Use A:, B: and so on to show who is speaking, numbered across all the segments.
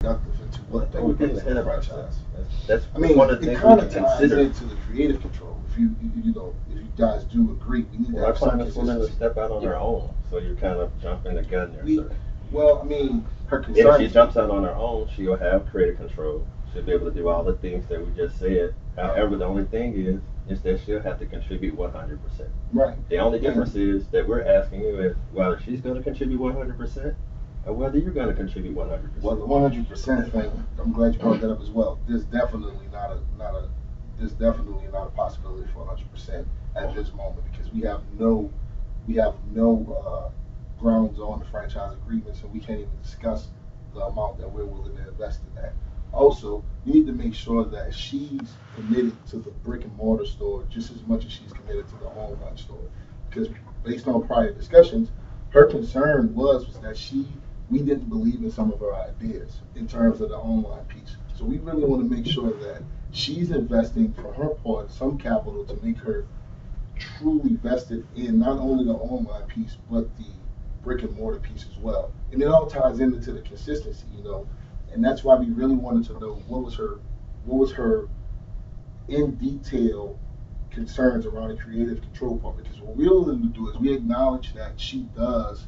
A: productive into what
B: That
A: they
B: would be
A: bring
B: the
A: to the
B: 100%.
A: franchise.
B: That's
A: I mean,
B: one of the
A: it
B: things we
A: kind
B: can
A: of ties
B: consider.
A: into the creative control. If you guys do agree, we need to
B: Well, our
A: have some
B: plan is for them to
A: consistency.
B: step out on their own, so you're kind of jumping the gun there,
A: We,
B: sir.
A: well, I mean, her
B: If she
A: concern.
B: jumps out on her own, she'll have creative control. She'll be able to do all the things that we just said. However, the only thing is that she'll have to contribute 100%.
A: Right.
B: The only
A: And
B: difference is that we're asking you if whether she's going to contribute 100% or whether you're going to contribute
A: well,
B: 100%.
A: the 100% thing, I'm glad you brought that up as well. There's definitely not a possibility for 100% at this moment because we have no grounds on the franchise agreement, so we can't even discuss the amount that we're willing to invest in that. Also, we need to make sure that she's committed to the brick and mortar store just as much as she's committed to the online store. Because based on prior discussions, her concern was that we didn't believe in some of her ideas in terms of the online piece. So we really want to make sure that she's investing for her part some capital to make her truly vested in not only the online piece but the brick and mortar piece as well. And it all ties into the consistency, and that's why we really wanted to know what was her in detail concerns around the creative control part. Because what we're willing to do is we acknowledge that she does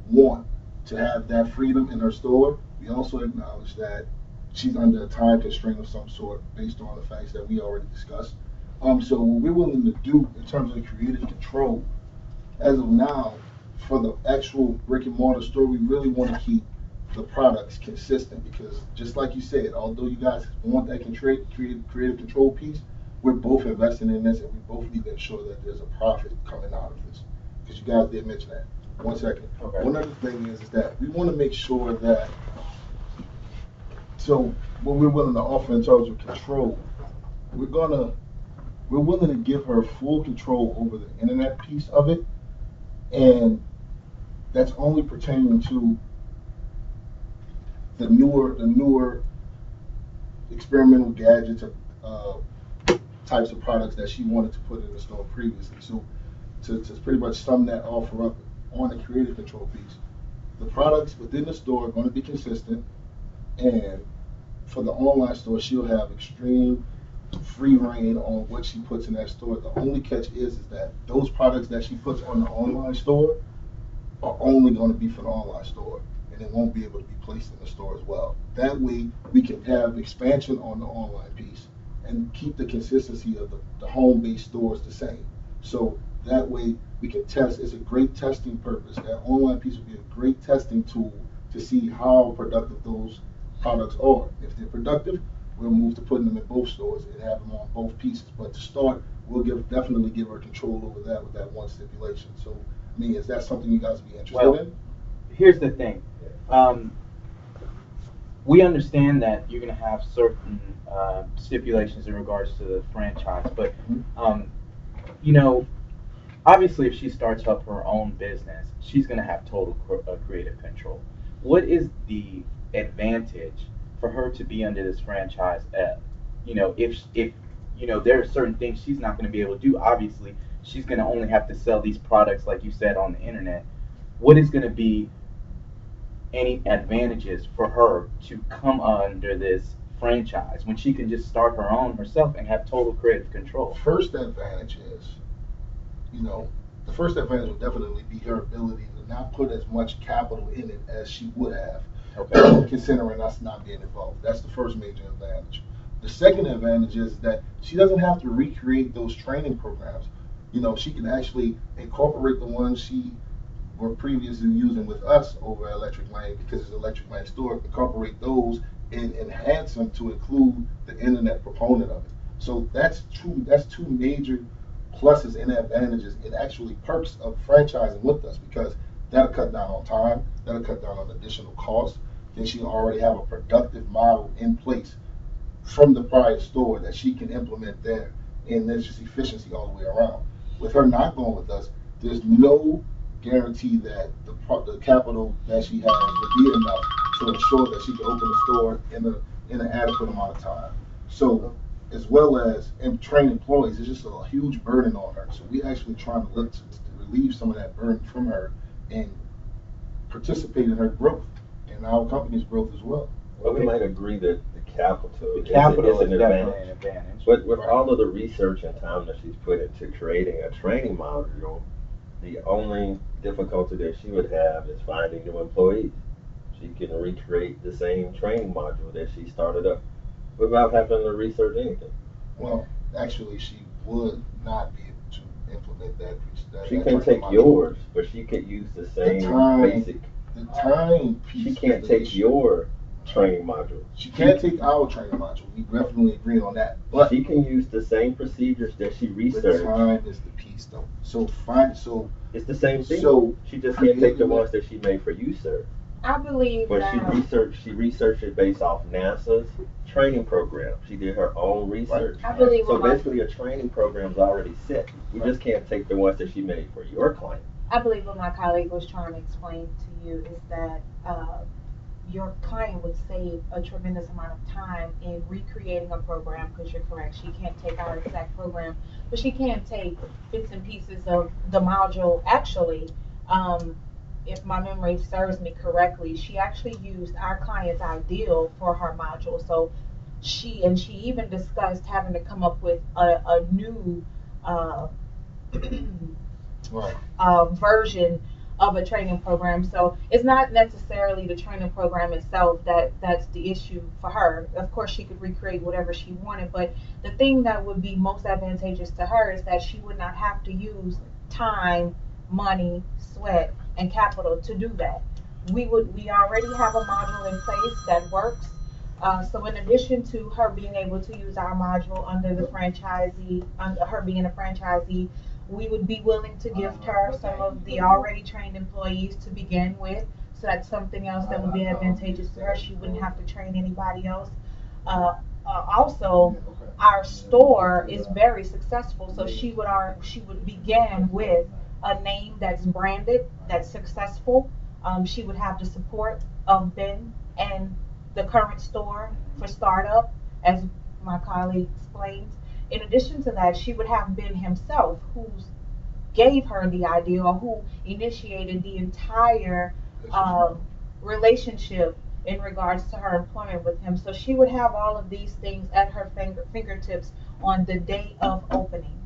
A: want to have that freedom in her store. We also acknowledge that she's under a time constraint of some sort based on the facts that we already discussed. So what we're willing to do in terms of the creative control, as of now, for the actual brick and mortar store, we really want to keep the products consistent because, just like you said, although you guys want that creative control piece, we're both investing in this, and we both need to ensure that there's a profit coming out of this. Because you guys did mention that. One second.
B: Okay.
A: One other thing is that we want to make sure that so what we're willing to offer in terms of control, we're gonna we're willing to give her full control over the internet piece of it, and that's only pertaining to the newer experimental gadgets uh, types of products that she wanted to put in the store previously. So to pretty much sum that offer up on the creative control piece, the products within the store are going to be consistent, and for the online store, she'll have extreme free reign on what she puts in that store. The only catch is that those products that she puts on the online store are only going to be for the online store, and it won't be able to be placed in the store as well. That way, we can have expansion on the online piece and keep the consistency of the home-based stores the same. So that way, we can test. It's a great testing purpose. That online piece will be a great testing tool to see how productive those products are. If they're productive, we'll move to putting them in both stores and have them on both pieces. But to start, we'll definitely give her control over that with that one stipulation. So, I mean, is that something you guys would be interested
C: Well,
A: in?
C: here's the thing. Um, we understand that you're going to have certain stipulations in regards to the franchise, but
A: Mhm.
C: you know, obviously, if she starts up her own business, she's going to have total creative control. What is the advantage for her to be under this franchise? If there are certain things she's not going to be able to do. Obviously, she's going to only have to sell these products, like you said, on the internet. What is going to be any advantages for her to come under this franchise when she can just start her own herself and have total creative control?
A: First advantage is, you know, the first advantage would definitely be her ability to not put as much capital in it as she would have,
C: Okay.
A: considering us not being involved. That's the first major advantage. The second advantage is that she doesn't have to recreate those training programs. She can actually incorporate the ones she were previously using with us over at Electric Lane because it's Electric Lane store, incorporate those and enhance them to include the internet proponent of it. So that's two major pluses and advantages and actually perks of franchising with us because that'll cut down on time, that'll cut down on additional costs. Then she already have a productive model in place from the prior store that she can implement there, and there's just efficiency all the way around. With her not going with us, there's no guarantee that the capital that she has will be enough to ensure that she can open the store in an adequate amount of time. So, as well as train employees, it's just a huge burden on her. So we actually trying to look to relieve some of that burden from her and participate in her growth and our company's growth as well.
B: Well, we
C: Okay.
B: might agree that the capital,
C: The capital
B: is
C: is
B: an
C: definitely
B: advantage.
C: an advantage.
B: But with
A: Right.
B: all of the research and time that she's put into creating a training module, the only difficulty that she would have is finding new employees. She can recreate the same training module that she started up without having to research anything.
A: Well, actually, she would not be able to implement that.
B: She
A: that
B: can
A: training
B: take
A: module.
B: yours, but she could use the same
A: time-
B: basic.
A: The time piece.
B: She
A: is
B: can't
A: the
B: take
A: issue.
B: your training module.
A: She can't take our training module. We definitely agree on that. But
B: She can use the same procedures that she
A: the
B: researched.
A: time is the piece, though. So
B: It's the same thing.
A: So
B: She just can't take the
A: creating
B: ones that she made for you, sir.
D: I believe
B: But
D: that
B: she researched it based off NASA's training program. She did her own research.
D: I believe
B: So
D: what my,
B: basically, a training program's already set. We just can't take the ones that she made for your client.
D: I believe what my colleague was trying to explain to you is that your client would save a tremendous amount of time in recreating a program, because you're correct, she can't take our exact program, but she can take bits and pieces of the module. Actually, if my memory serves me correctly, she actually used our client's ideal for her module. So she even discussed having to come up with a new
A: right.
D: version of a training program. So it's not necessarily the training program itself that's the issue for her. Of course, she could recreate whatever she wanted, but the thing that would be most advantageous to her is that she would not have to use time, money, sweat, and capital to do that. We already have a module in place that works. So in addition to her being able to use our module under the franchisee, under her being a franchisee, we would be willing to gift her some of the already trained employees to begin with. So that's something else that would be advantageous to her. She wouldn't have to train anybody else. Also, our store is very successful, so she would begin with a name that's branded, that's successful. She would have the support of Ben and the current store for startup, as my colleague explained. In addition to that, she would have Ben himself, who gave her the idea, or who initiated the entire relationship in regards to her employment with him. So she would have all of these things at her fingertips on the day of opening,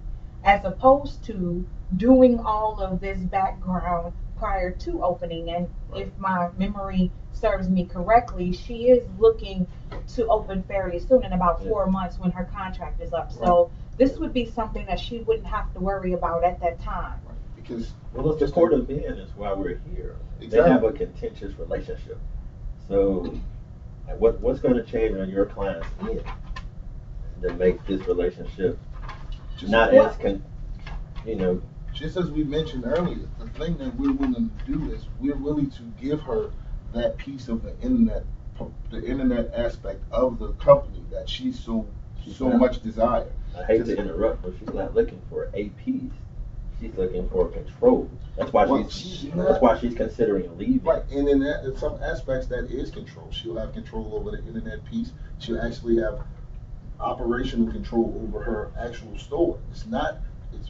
D: as opposed to doing all of this background prior to opening. And if my memory serves me correctly, she is looking to open fairly soon, in about 4 months, when her contract is up. So this would be something that she wouldn't have to worry about at that time.
A: Right. Because
B: Well, the support of Ben is why we're here. They
A: Exactly.
B: have a contentious relationship. So, what's going to change on your client's end to make this relationship
A: just,
B: not as
A: just as we mentioned earlier, the thing that we're willing to do is we're willing to give her that piece of the internet aspect of the company that she's so much desire.
B: I hate to interrupt, but she's not looking for a piece. She's looking for control. That's why
A: Well,
B: that's why she's considering leaving.
A: Right, and in some aspects that is control. She'll have control over the internet piece. She'll actually have operational control over her actual store.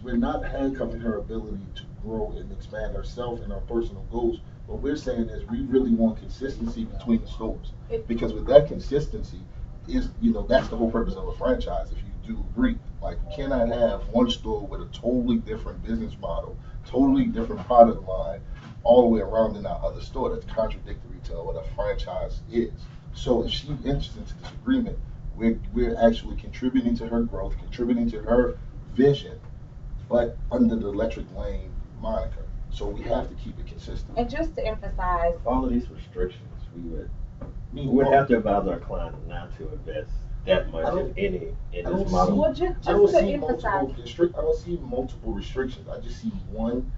A: We're not handcuffing her ability to grow and expand herself and her personal goals. What we're saying is we really want consistency between the stores, because with that consistency that's the whole purpose of a franchise. If you do agree, like, you cannot have one store with a totally different business model, totally different product line, all the way around in our other store. That's contradictory to what a franchise is. So if she enters into this agreement, we're actually contributing to her growth, contributing to her vision, but under the Electric Lane moniker. So we have to keep it consistent.
D: And just to emphasize,
B: All of these restrictions, we would have to advise our client not to invest that much, if any, in this model.
D: well, just
A: I don't
D: to
A: see
D: emphasize,
A: I don't see multiple restrictions. I just see one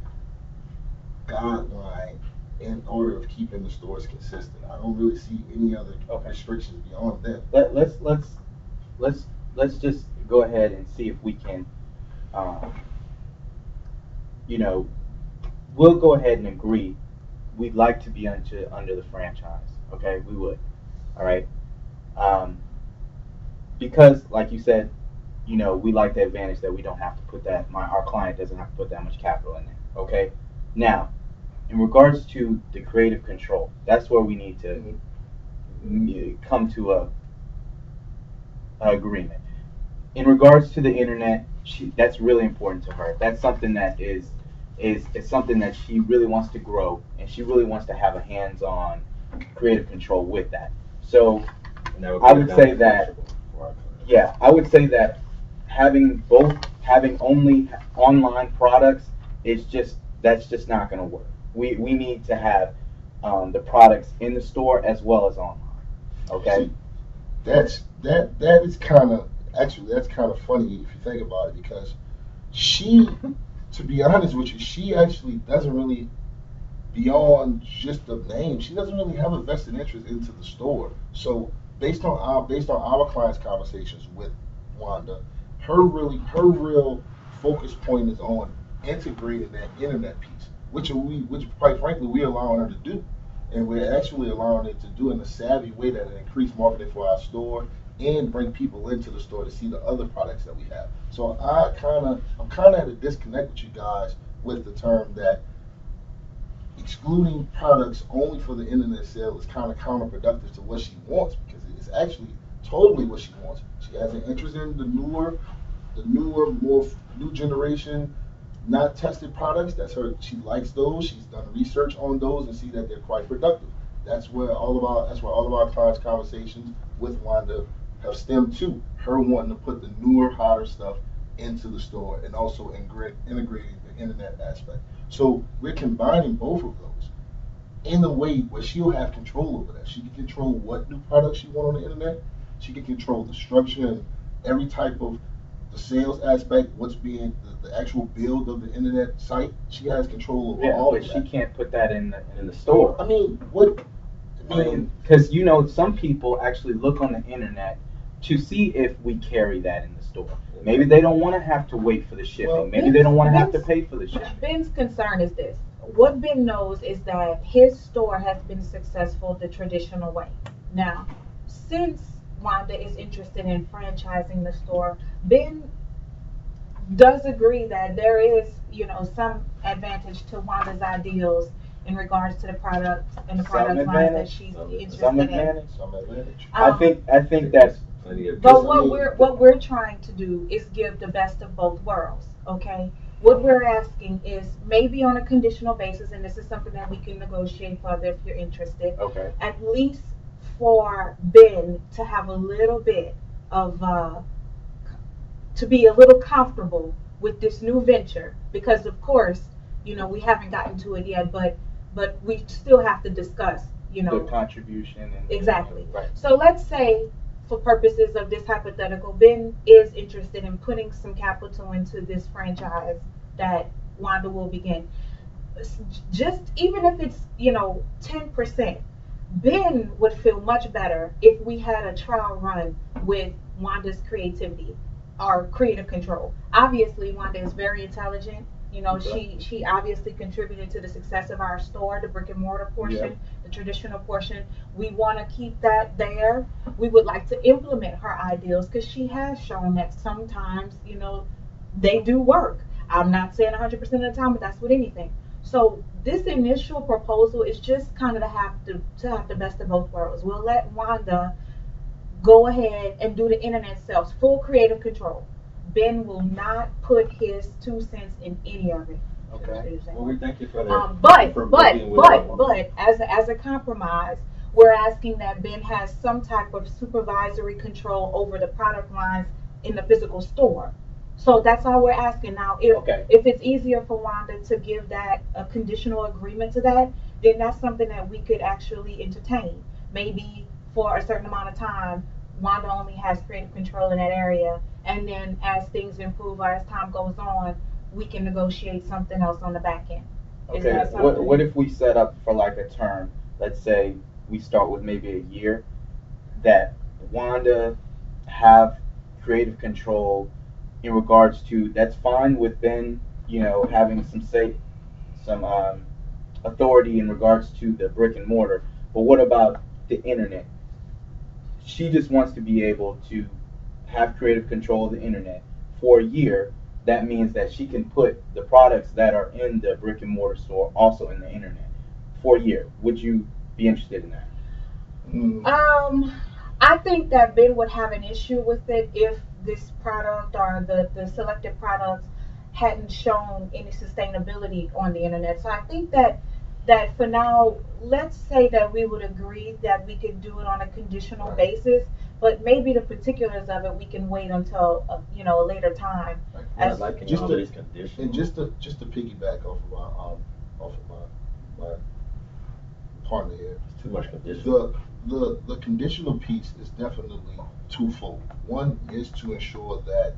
A: guideline in order of keeping the stores consistent. I don't really see any other restrictions beyond that.
C: Let's just go ahead and see if we can, we'll go ahead and agree. We'd like to be under the franchise. Okay, we would. All right. Because, like you said, we like the advantage that we don't have to put our client doesn't have to put that much capital in there. Okay. Now, in regards to the creative control, that's where we need to come to a agreement. In regards to the internet, that's really important to her. That's something that is something that she really wants to grow, and she really wants to have a hands-on creative control with that. So I would say that, yeah, I would say that having only online products is that's just not going to work. We need to have the products in the store as well as online. Okay.
A: See, that is kind of actually that's kind of funny if you think about it, because she, to be honest with you, she actually doesn't really, beyond just the name, she doesn't really have a vested interest into the store. So based on our clients' conversations with Wanda, her real focus point is on integrating that internet piece, which quite frankly we're allowing her to do, and we're actually allowing it to do in a savvy way that will increase marketing for our store and bring people into the store to see the other products that we have. So I'm kind of at a disconnect with you guys with the term that excluding products only for the internet sale is kind of counterproductive to what she wants, because it's actually totally what she wants. She has an interest in the newer, more new generation, not tested products. That's her. She likes those. She's done research on those and see that they're quite productive. That's where all of our clients' conversations with Wanda have stemmed to her wanting to put the newer, hotter stuff into the store and also integrating the internet aspect. So we're combining both of those in a way where she'll have control over that. She can control what new products she wants on the internet. She can control the structure and every type of the sales aspect, what's being the actual build of the internet site. She has control over all
C: but
A: of that.
C: she can't put that in the store.
A: I mean, what?
C: I mean, because some people actually look on the internet to see if we carry that in the store. Maybe they don't want to have to wait for the shipping.
A: Well,
C: Maybe they don't want to have to pay for the shipping.
D: Ben's concern is this. What Ben knows is that his store has been successful the traditional way. Now, since Wanda is interested in franchising the store, Ben does agree that there is, some advantage to Wanda's ideals in regards to the products and the product lines that she's interested in.
A: Some advantage.
C: I think that's.
D: But what we're trying to do is give the best of both worlds, okay? What we're asking is maybe on a conditional basis, and this is something that we can negotiate further if you're interested.
C: Okay.
D: At least for Ben to have a little bit of to be a little comfortable with this new venture, because of course, we haven't gotten to it yet, but we still have to discuss,
C: the contribution and
D: exactly.
C: Right.
D: So let's say, for purposes of this hypothetical, Ben is interested in putting some capital into this franchise that Wanda will begin. Just even if it's 10%, Ben would feel much better if we had a trial run with Wanda's creativity or creative control. Obviously, Wanda is very intelligent. She obviously contributed to the success of our store, the brick and mortar portion, the traditional portion. We want to keep that there. We would like to implement her ideals because she has shown that sometimes, they do work. I'm not saying 100% of the time, but that's with anything. So this initial proposal is just kind of to have the best of both worlds. We'll let Wanda go ahead and do the internet sales, full creative control. Ben will not put his 2 cents in any of it.
C: Okay.
B: Well, we thank you for that.
D: But as a compromise, we're asking that Ben has some type of supervisory control over the product lines in the physical store. So that's all we're asking now. If it's easier for Wanda to give that a conditional agreement to that, then that's something that we could actually entertain. Maybe for a certain amount of time, Wanda only has creative control in that area, and then as things improve or as time goes on, we can negotiate something else on the back end.
C: Okay. What if we set up for like a term? Let's say we start with maybe a year, that Wanda have creative control in regards to, that's fine with Ben, having some authority in regards to the brick and mortar. But what about the internet? She just wants to be able to have creative control of the internet for a year. That means that she can put the products that are in the brick and mortar store also in the internet for a year. Would you be interested in that?
D: I think that Ben would have an issue with it if this product or the selected products hadn't shown any sustainability on the internet. So I think that for now, let's say that we would agree that we could do it on a conditional
A: Right.
D: basis, but maybe the particulars of it we can wait until a later time.
B: I
D: As
B: like
A: Just
B: all
A: to-
B: these conditions.
A: And just to piggyback off of my partner here,
B: It's too much condition.
A: the conditional piece is definitely twofold. One is to ensure that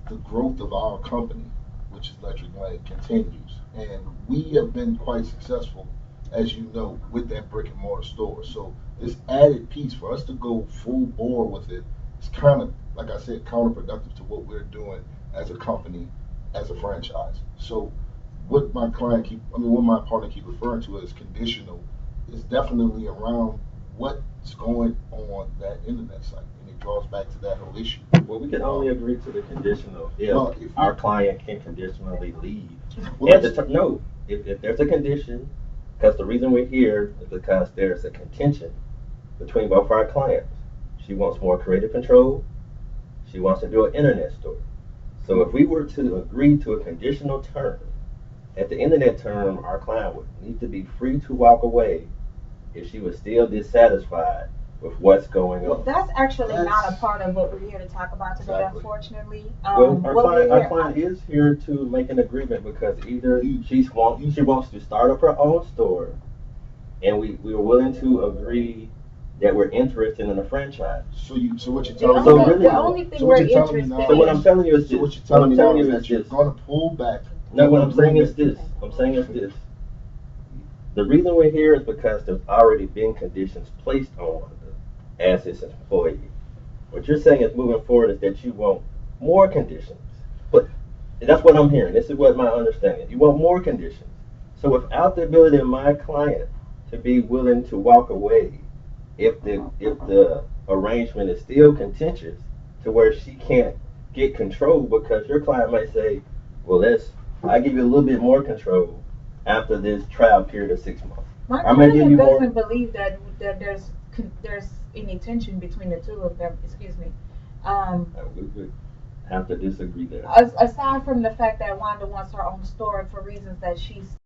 A: the growth of our company, which is Electric Lane, continues. And we have been quite successful, as you know, with that brick and mortar store. So this added piece for us to go full bore with it is kind of, like I said, counterproductive to what we're doing as a company, as a franchise. So what my what my partner keep referring to as conditional is definitely around what's going on that internet site. And it draws back to that whole issue.
B: Well, we can only agree to the conditional if
A: Well, if
B: our
A: we-
B: client can conditionally leave.
A: Well,
B: At the
A: that's-
B: no, if there's a condition, because the reason we're here is because there's a contention between both our clients. She wants more creative control. She wants to do an internet store. So if we were to agree to a conditional term, at the end of that term, our client would need to be free to walk away if she was still dissatisfied with what's going
D: well,
B: on.
D: that's actually not a
A: That's-
D: part of what we're here to talk about today,
A: Exactly.
D: unfortunately.
B: Well,
D: what we're
B: our
D: here-
B: client is here to make an agreement because either
A: You-
B: she wants to start up her own store, and we are willing to agree that we're interested in a franchise.
A: So what you're
D: The
A: telling
B: So
A: me?
B: really-
D: the only thing
A: so what
D: we're
A: you're telling me
D: interested
A: now-
B: So what
D: in.
B: I'm telling you is
A: So
B: this.
A: what you're telling me
B: what I'm
A: now
B: telling
A: is
B: you
A: that
B: is
A: you're
B: this.
A: going to pull back.
B: No, what I'm saying is this. I'm saying is this. The reason we're here is because there's already been conditions placed on the assets and employee. What you're saying is moving forward is that you want more conditions. But that's what I'm hearing. This is what my understanding. You want more conditions. So without the ability of my client to be willing to walk away, if the arrangement is still contentious to where she can't get control, because your client might say, well, I give you a little bit more control after this trial period of 6 months.
D: My
B: I may give
D: client
B: you more-
D: doesn't believe that there's any tension between the two of them. Excuse me.
B: We would have to disagree there.
D: Aside from the fact that Wanda wants her own store for reasons that she's